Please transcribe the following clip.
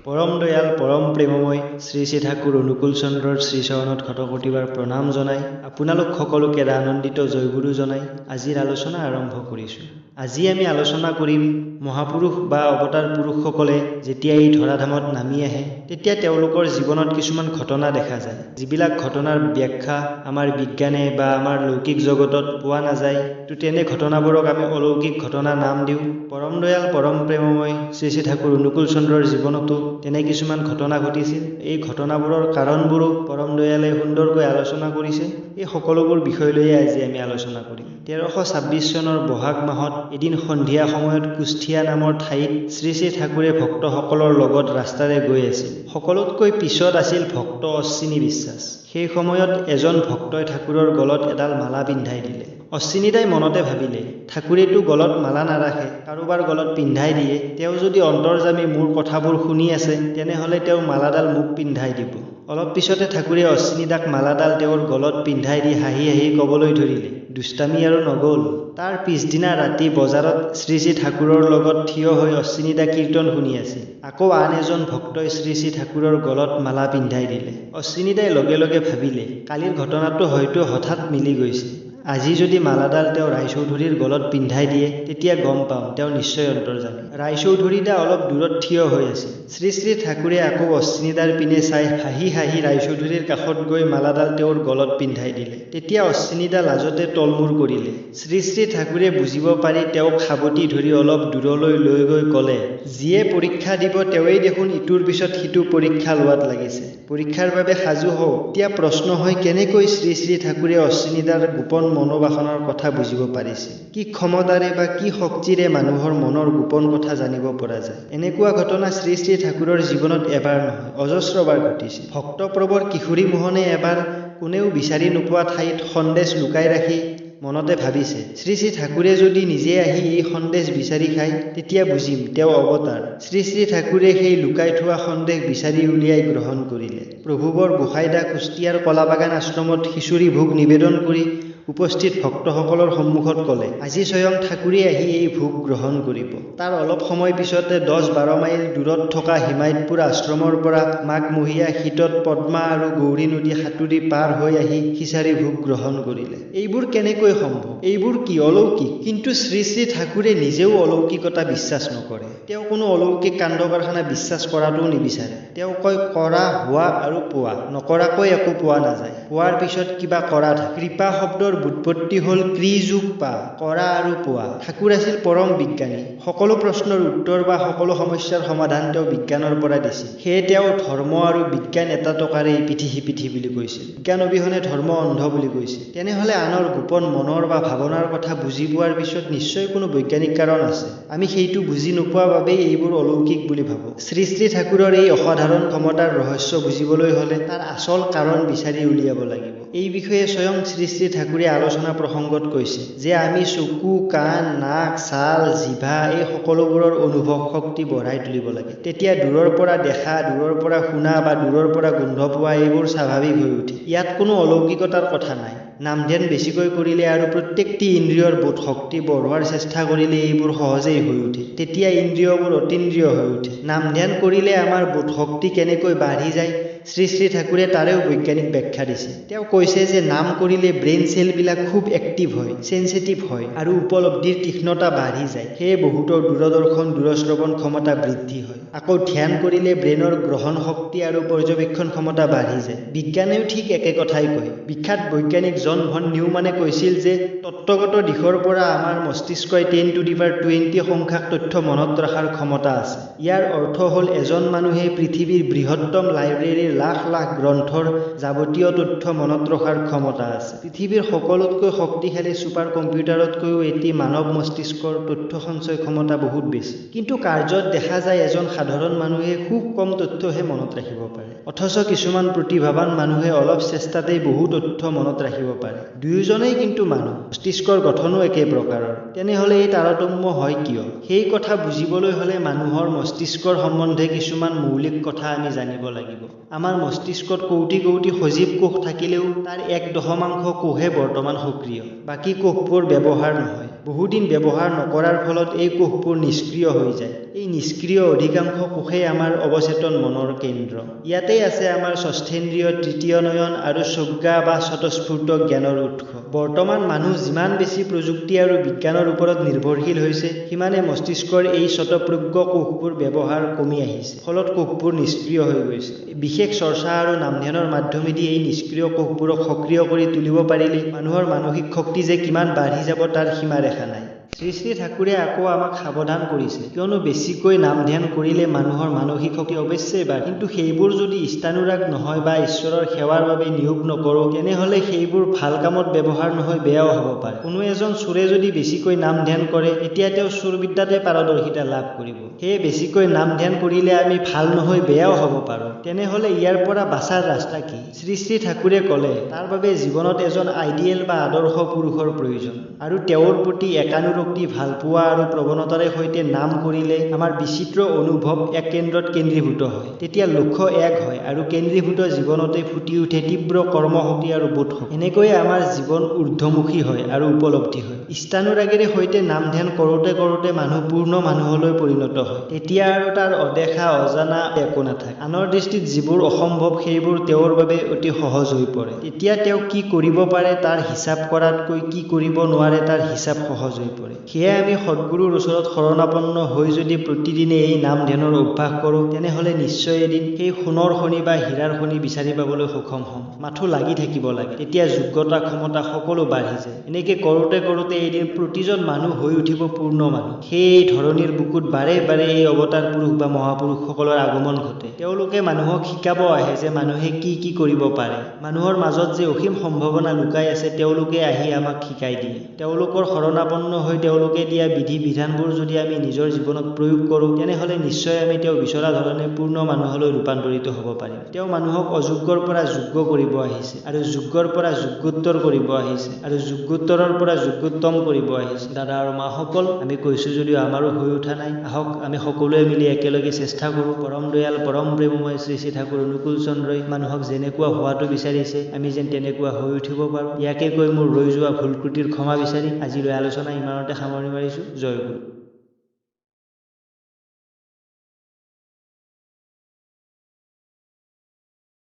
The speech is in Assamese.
পৰম দয়াল পৰম প্ৰেমময় শ্ৰী শ্ৰী ঠাকুৰ অনুকূল চন্দ্ৰৰ শ্ৰীচৰণত শতকোটিবাৰ প্ৰণাম জনাই আপোনালোক সকলোকে আনন্দিত জয়গুৰু জনাই আজিৰ আলোচনা আৰম্ভ কৰিছোঁ। আজি আমি আলোচনা কৰিম মহাপুৰুষ বা অৱতাৰ পুৰুষসকলে যেতিয়া এই ধৰাধামত নামি আহে তেতিয়া তেওঁলোকৰ জীৱনত কিছুমান ঘটনা দেখা যায়, যিবিলাক ঘটনাৰ ব্যাখ্যা আমাৰ বিজ্ঞানে বা আমাৰ লৌকিক জগতত পোৱা নাযায়। তো তেনে ঘটনাবোৰক আমি অলৌকিক ঘটনা নাম দিওঁ। পৰম দয়াল পৰম প্ৰেমময় শ্ৰী শ্ৰী ঠাকুৰ অনুকূল চন্দ্ৰৰ জীৱনতো তেনে কিছুমান ঘটনা ঘটিছিল। এই ঘটনাবোৰৰ কাৰণবোৰো পৰম দয়ালে সুন্দৰকৈ আলোচনা কৰিছে। এই সকলোবোৰ বিষয় লৈয়ে আজি আমি আলোচনা কৰিম। 1326 চনৰ বহাগ মাহত এদিন সন্ধিয়া সময়ত কুষ্ঠিয়া নামৰ ঠাইত শ্ৰী শ্ৰী ঠাকুৰে ভক্তসকলৰ লগত ৰাস্তাৰে গৈ আছিল। সকলোতকৈ পিছত আছিল ভক্ত অশ্বিনী বিশ্বাস। সেই সময়ত এজন ভক্তই ঠাকুৰৰ গলত এডাল মালা পিন্ধাই দিলে। অশ্বিনীদাই মনতে ভাবিলে, ঠাকুৰেতো গলত মালা নাৰাখে, কাৰোবাৰ গলত পিন্ধাই দিয়ে। তেওঁ যদি অন্তৰ্যামী মোৰ কথাবোৰ শুনি আছে তেনেহ'লে তেওঁ মালাডাল মোক পিন্ধাই দিব। অলপ পিছতে ঠাকুৰে অশ্বিনীদাক মালাডাল তেওঁৰ গলত পিন্ধাই দি হাঁহি হাঁহি ক'বলৈ ধৰিলে, দুষ্টামি আৰু নগ'ল। তাৰ পিছদিনা ৰাতি বজাৰত শ্ৰী শ্ৰী ঠাকুৰৰ লগত থিয় হৈ অশ্বিনীদা কীৰ্তন শুনি আছিল। আকৌ আন এজন ভক্তই শ্ৰী শ্ৰী ঠাকুৰৰ গলত মালা পিন্ধাই দিলে। অশ্বিনীদাই লগে লগে ভাবিলে, কালিৰ ঘটনাটো হয়তো হঠাৎ মিলি গৈছে। আজি যদি মালাডাল তেওঁ ৰায়চৌধুৰীৰ গলত পিন্ধাই দিয়ে তেতিয়া গম পাম তেওঁ নিশ্চয় অন্তৰ্যামী। ৰায়চৌধুৰীদা অলপ দূৰত থিয় হৈ আছিল। শ্ৰী শ্ৰী ঠাকুৰে আকৌ অশ্বিনীদাৰ পিনে চাই হাঁহি হাঁহি ৰায়চৌধুৰীৰ কাষত গৈ মালাডাল তেওঁৰ গলত পিন্ধাই দিলে। তেতিয়া অশ্বিনীদা লাজতে তলমূৰ কৰিলে। শ্ৰী শ্ৰী ঠাকুৰে বুজিব পাৰি তেওঁক সাবটি ধৰি অলপ দূৰলৈ লৈ গৈ ক'লে, যিয়ে পৰীক্ষা দিব তেওঁৱেই দেখোন ইটোৰ পিছত সিটো পৰীক্ষা লোৱাত লাগিছে। পৰীক্ষাৰ বাবে সাজু হওঁ। এতিয়া প্ৰশ্ন হয়, কেনেকৈ শ্ৰী শ্ৰী ঠাকুৰে অশ্বিনীদাৰ গোপন মনোবাসনাৰ কথা বুজিব পাৰিছে? কি ক্ষমতাৰে বা কি শক্তিৰে মানুহৰ মনৰ গোপন কথা জানিব পৰা যায়? এনেকুৱা ঘটনা শ্ৰী শ্ৰী ঠাকুৰৰ জীৱনত এবাৰ নহয়, অজস্ৰবাৰ ঘটিছে। ভক্তপ্ৰবৰ কিশোৰী মোহনে এবাৰ কোনেও বিচাৰি নোপোৱা ঠাইত সন্দেশ লুকাই ৰাখি মনতে ভাবিছে, শ্ৰী শ্ৰী ঠাকুৰে যদি নিজে আহি এই সন্দেশ বিচাৰি খায় তেতিয়া বুজিম তেওঁ অৱতাৰ। শ্ৰী শ্ৰী ঠাকুৰে সেই লুকাই থোৱা সন্দেশ বিচাৰি উলিয়াই গ্ৰহণ কৰিলে। প্ৰভুবৰ গোসাঁইদা কুষ্টিয়াৰ কলাবাগান আশ্ৰমত খিচিৰি ভোগ নিবেদন কৰি উপস্থিত ভক্তসকলৰ সন্মুখত ক'লে, আজি স্বয়ং ঠাকুৰে আহি এই ভোগ গ্ৰহণ কৰিব। তাৰ অলপ সময় পিছতে 10-12 মাইল দূৰত থকা হিমায়তপুৰ আশ্ৰমৰ পৰা মাঘমহীয়া শীতত পদ্মা আৰু গৌৰী নদী সাঁতুৰি পাৰ হৈ আহি খিচাৰী ভোগ গ্ৰহণ কৰিলে। এইবোৰ কেনেকৈ সম্ভৱ? এইবোৰ কি অলৌকিক? কিন্তু শ্ৰী শ্ৰী ঠাকুৰে নিজেও অলৌকিকতা বিশ্বাস নকৰে। তেওঁ কোনো অলৌকিক কাণ্ড কাৰখানা বিশ্বাস কৰাটোও নিবিচাৰে। তেওঁ কয়, কৰা, হোৱা আৰু পোৱা। নকৰাকৈ একো পোৱা নাযায়। পোৱাৰ পিছত কিবা কৰা থাকে। কৃপা শব্দৰ ব্যুৎপত্তি হ'ল ক্ৰি যোগ পা, কৰা আৰু পোৱা। ঠাকুৰ আছিল পৰম বিজ্ঞানী। সকলো প্ৰশ্নৰ উত্তৰ বা সকলো সমস্যাৰ সমাধান তেওঁ বিজ্ঞানৰ পৰা দিছিল। সেয়ে তেওঁ ধৰ্ম আৰু বিজ্ঞান এটা টকাৰে ইপিঠি সিপিঠি বুলি কৈছিল। বিজ্ঞান অবিহনে ধৰ্ম অন্ধ বুলি কৈছিল। তেনেহ'লে আনৰ গোপন মনৰ বা ভাৱনাৰ কথা বুজি পোৱাৰ পিছত নিশ্চয় কোনো বৈজ্ঞানিক কাৰণ আছে। আমি সেইটো বুজি নোপোৱা বাবেই এইবোৰ অলৌকিক বুলি ভাবোঁ। শ্ৰী শ্ৰী ঠাকুৰৰ এই অসাধাৰণ ক্ষমতাৰ ৰহস্য বুজিবলৈ হ'লে তাৰ আচল কাৰণ বিচাৰি উলিয়াব লাগিব। এই বিষয়ে স্বয়ং শ্ৰী শ্ৰী ঠাকুৰে আলোচনা প্ৰসংগত কৈছে যে আমি চকু, কাণ, নাক, ছাল, জিভা এই সকলোবোৰৰ অনুভৱ শক্তি বঢ়াই তুলিব লাগে। তেতিয়া দূৰৰ পৰা দেখা, দূৰৰ পৰা শুনা বা দূৰৰ পৰা গোন্ধ পোৱা এইবোৰ স্বাভাৱিক হৈ উঠে। ইয়াত কোনো অলৌকিকতাৰ কথা নাই। নাম ধ্যান বেছিকৈ কৰিলে আৰু প্ৰত্যেকটি ইন্দ্ৰিয়ৰ বোধ শক্তি বঢ়োৱাৰ চেষ্টা কৰিলে এইবোৰ সহজেই হৈ উঠে। তেতিয়া ইন্দ্ৰিয়বোৰ অতীন্দ্ৰিয় হৈ উঠে। নাম ধ্যান কৰিলে আমাৰ বোধ শক্তি কেনেকৈ বাঢ়ি যায় শ্ৰী শ্ৰী ঠাকুৰে তাৰেও বৈজ্ঞানিক ব্যাখ্যা দিছে। তেওঁ কৈছে যে নাম কৰিলে ব্ৰেইন চেলবিলাক খুব এক্টিভ হয়, চেনচিটিভ হয় আৰু উপলব্ধিৰ তীক্ষ্ণতা বাঢ়ি যায়। সেয়ে বহুতৰ দূৰদৰ্শন দূৰশ্ৰৱণ ক্ষমতা বৃদ্ধি হয়। আকৌ ধ্যান কৰিলে ব্ৰেইনৰ গ্ৰহণ শক্তি আৰু পৰ্যবেক্ষণ ক্ষমতা বাঢ়ি যায়। বিজ্ঞানেও ঠিক একে কথাই কয়। বিখ্যাত বৈজ্ঞানিক জন ভন নিউমানে কৈছিল যে তত্ত্বগত দিশৰ পৰা আমাৰ মস্তিষ্কই 10⁻20 সংখ্যক তথ্য মনত ৰখাৰ ক্ষমতা আছে। ইয়াৰ অৰ্থ হ'ল এজন মানুহে পৃথিৱীৰ বৃহত্তম লাইব্ৰেৰীৰ লাখ লাখ গ্ৰন্থৰ যাৱতীয় তথ্য মনত ৰখাৰ ক্ষমতা আছে। পৃথিৱীৰ সকলোতকৈ শক্তিশালী ছুপাৰ কম্পিউটাৰতকৈও এটি মানৱ মস্তিষ্কৰ তথ্য সঞ্চয় ক্ষমতা বহুত বেছি। কিন্তু কাৰ্যত দেখা যায় এজন সাধাৰণ মানুহে খুব কম তথ্যহে মনত ৰাখিব পাৰে। অথচ কিছুমান প্ৰতিভাৱান মানুহে অলপ চেষ্টাতেই বহু তথ্য মনত ৰাখিব পাৰে। দুয়োজনেই কিন্তু মানুহ, মস্তিষ্কৰ গঠনো একে প্ৰকাৰৰ। তেনেহ'লে এই তাৰতম্য হয় কিয়? সেই কথা বুজিবলৈ হ'লে মানুহৰ মস্তিষ্কৰ সম্বন্ধে কিছুমান মৌলিক কথা আমি জানিব লাগিব। আমাৰ মস্তিষ্কত কোটি কোটি সজীৱ কোষ থাকিলেও তাৰ 1.1 কোষহে বৰ্তমান সক্ৰিয়। বাকী কোষবোৰ ব্যৱহাৰ নহয়। বহুদিন ব্যৱহাৰ নকৰাৰ ফলত এই কোষবোৰ নিষ্ক্ৰিয় হৈ যায়। এই নিষ্ক্ৰিয় অধিকাংশ কোষেই আমাৰ অৱচেতন মনৰ কেন্দ্ৰ। ইয়াতেই আছে আমাৰ ষষ্ঠেন্দ্ৰিয়, তৃতীয় নয়ন আৰু স্বজ্ঞা বা স্বতঃস্ফূৰ্ত জ্ঞানৰ উৎস। বৰ্তমান মানুহ যিমান বেছি প্ৰযুক্তি আৰু বিজ্ঞানৰ ওপৰত নিৰ্ভৰশীল হৈছে, সিমানে মস্তিষ্কৰ এই স্বতঃপ্ৰজ্ঞ কোষবোৰ ব্যৱহাৰ কমি আহিছে। ফলত কোষবোৰ নিষ্ক্ৰিয় হৈ গৈছে। বিশেষ চৰ্চা আৰু নাম ধ্যানৰ মাধ্যমেদি এই নিষ্ক্ৰিয় কোষবোৰক সক্ৰিয় কৰি তুলিব পাৰিলে মানুহৰ মানসিক শক্তি যে কিমান বাঢ়ি যাব তাৰ সীমা ৰেখা নাই। শ্ৰী শ্ৰী ঠাকুৰে আকৌ আমাক সাৱধান কৰিছে, কিয়নো বেছিকৈ নাম ধ্যান কৰিলে মানুহৰ মানসিক শক্তি অৱশ্যেই বাঢ়ে, কিন্তু সেইবোৰ যদি ইষ্টানুৰাগ নহয় বা ঈশ্বৰৰ সেৱাৰ বাবে নিয়োগ নকৰোঁ, তেনেহ'লে সেইবোৰ ভাল কামত ব্যৱহাৰ নহয় বেয়াও হ'ব পাৰে। কোনো এজন চোৰে যদি বেছিকৈ নাম ধ্যান কৰে, তেতিয়া তেওঁ চোৰবিদ্যাতে পাৰদৰ্শিতা লাভ কৰিব। সেয়ে বেছিকৈ নাম ধ্যান কৰিলে আমি ভাল নহয় বেয়াও হ'ব পাৰোঁ। তেনেহ'লে ইয়াৰ পৰা বাচাৰ ৰাস্তা কি? শ্ৰী শ্ৰী ঠাকুৰে ক'লে, তাৰ বাবে জীৱনত এজন আইডিয়েল বা আদৰ্শ পুৰুষৰ প্ৰয়োজন, আৰু তেওঁৰ প্ৰতি একানুৰক্তি, ভালপোৱা আৰু প্ৰৱণতাৰে সৈতে নাম কৰিলে আমাৰ বিচিত্ৰ অনুভৱ এক কেন্দ্ৰত কেন্দ্ৰীভূত হয়। তেতিয়া লক্ষ্য এক হয় আৰু কেন্দ্ৰীভূত জীৱনতে ফুটি উঠে তীব্ৰ কৰ্মশক্তি আৰু বোধশক্তি। এনেকৈয়ে আমাৰ জীৱন ঊৰ্ধ্বমুখী হয় আৰু উপলব্ধি হয়। ইষ্টানুৰাগেৰে সৈতে নাম ধ্যান কৰোঁতে কৰোঁতে মানুহ পূৰ্ণ মানুহলৈ পৰিণত হয়। তেতিয়া আৰু তাৰ অদেখা অজানা একো নাথাকে। আনৰ দৃষ্টিত যিবোৰ অসম্ভৱ সেইবোৰ তেওঁৰ বাবে অতি সহজ হৈ পৰে। তেতিয়া তেওঁ কি কৰিব পাৰে তাৰ হিচাপ কৰাতকৈ কি কৰিব নোৱাৰে তাৰ হিচাপ সহজ হৈ পৰে। সেয়ে আমি সদ্গুৰুৰ ওচৰত শৰণাপন্ন হৈ যদি প্ৰতিদিনে এই নাম ধ্যানৰ অভ্যাস কৰোঁ, তেনেহ'লে নিশ্চয় এদিন সেই সোণৰ খনি বা হীৰাৰ খনি বিচাৰি পাবলৈ সক্ষম হ'ম। মাথো লাগি থাকিব লাগে, তেতিয়া যোগ্যতা ক্ষমতা সকলো বাঢ়ি যায়। এনেকৈ কৰোঁতে কৰোঁতে এদিন প্ৰতিজন মানুহ হৈ উঠিব পূৰ্ণ মানুহ। সেই ধৰণিৰ বুকুত বাৰে বাৰে এই অৱতাৰ পুৰুষ বা মহাপুৰুষসকলৰ আগমন ঘটে। তেওঁলোকে মানুহক শিকাব আহে যে মানুহে কি কি কৰিব পাৰে। মানুহৰ মাজত যে অসীম সম্ভাৱনা লুকাই আছে তেওঁলোকে আহি আমাক শিকাই দিয়ে। তেওঁলোকৰ শৰণাপন্ন হৈ তেওঁলোকে দিয়া বিধি বিধানবোৰ যদি আমি নিজৰ জীৱনত প্ৰয়োগ কৰোঁ, তেনেহ'লে নিশ্চয় আমি তেওঁ বিচৰা ধৰণে পূৰ্ণ মানুহলৈ ৰূপান্তৰিত হ'ব পাৰিম। তেওঁ মানুহক অযোগ্যৰ পৰা যোগ্য কৰিব আহিছে, আৰু যোগ্যৰ পৰা যোগ্যোত্তৰ কৰিব আহিছে, আৰু যোগ্যোত্তৰৰ পৰা যোগ্যোত্তম কৰিব আহিছে। দাদা আৰু মাসকল, আমি কৈছোঁ যদিও আমাৰো হৈ উঠা নাই। আহক আমি সকলোৱে মিলি একেলগে চেষ্টা কৰোঁ। পৰম দয়াল পৰম প্ৰেমময় শ্ৰী শ্ৰী ঠাকুৰ অনুকূল চন্দ্ৰই মানুহক যেনেকুৱা হোৱাটো বিচাৰিছে, আমি যেন তেনেকুৱা হৈ উঠিব পাৰোঁ। ইয়াকে কৈ মোৰ ৰৈ যোৱা ভুল ত্ৰুটিৰ ক্ষমা বিচাৰি আজিলৈ আলোচনা ইমানতে সামৰণি মাৰিছোঁ। জয় গুৰু।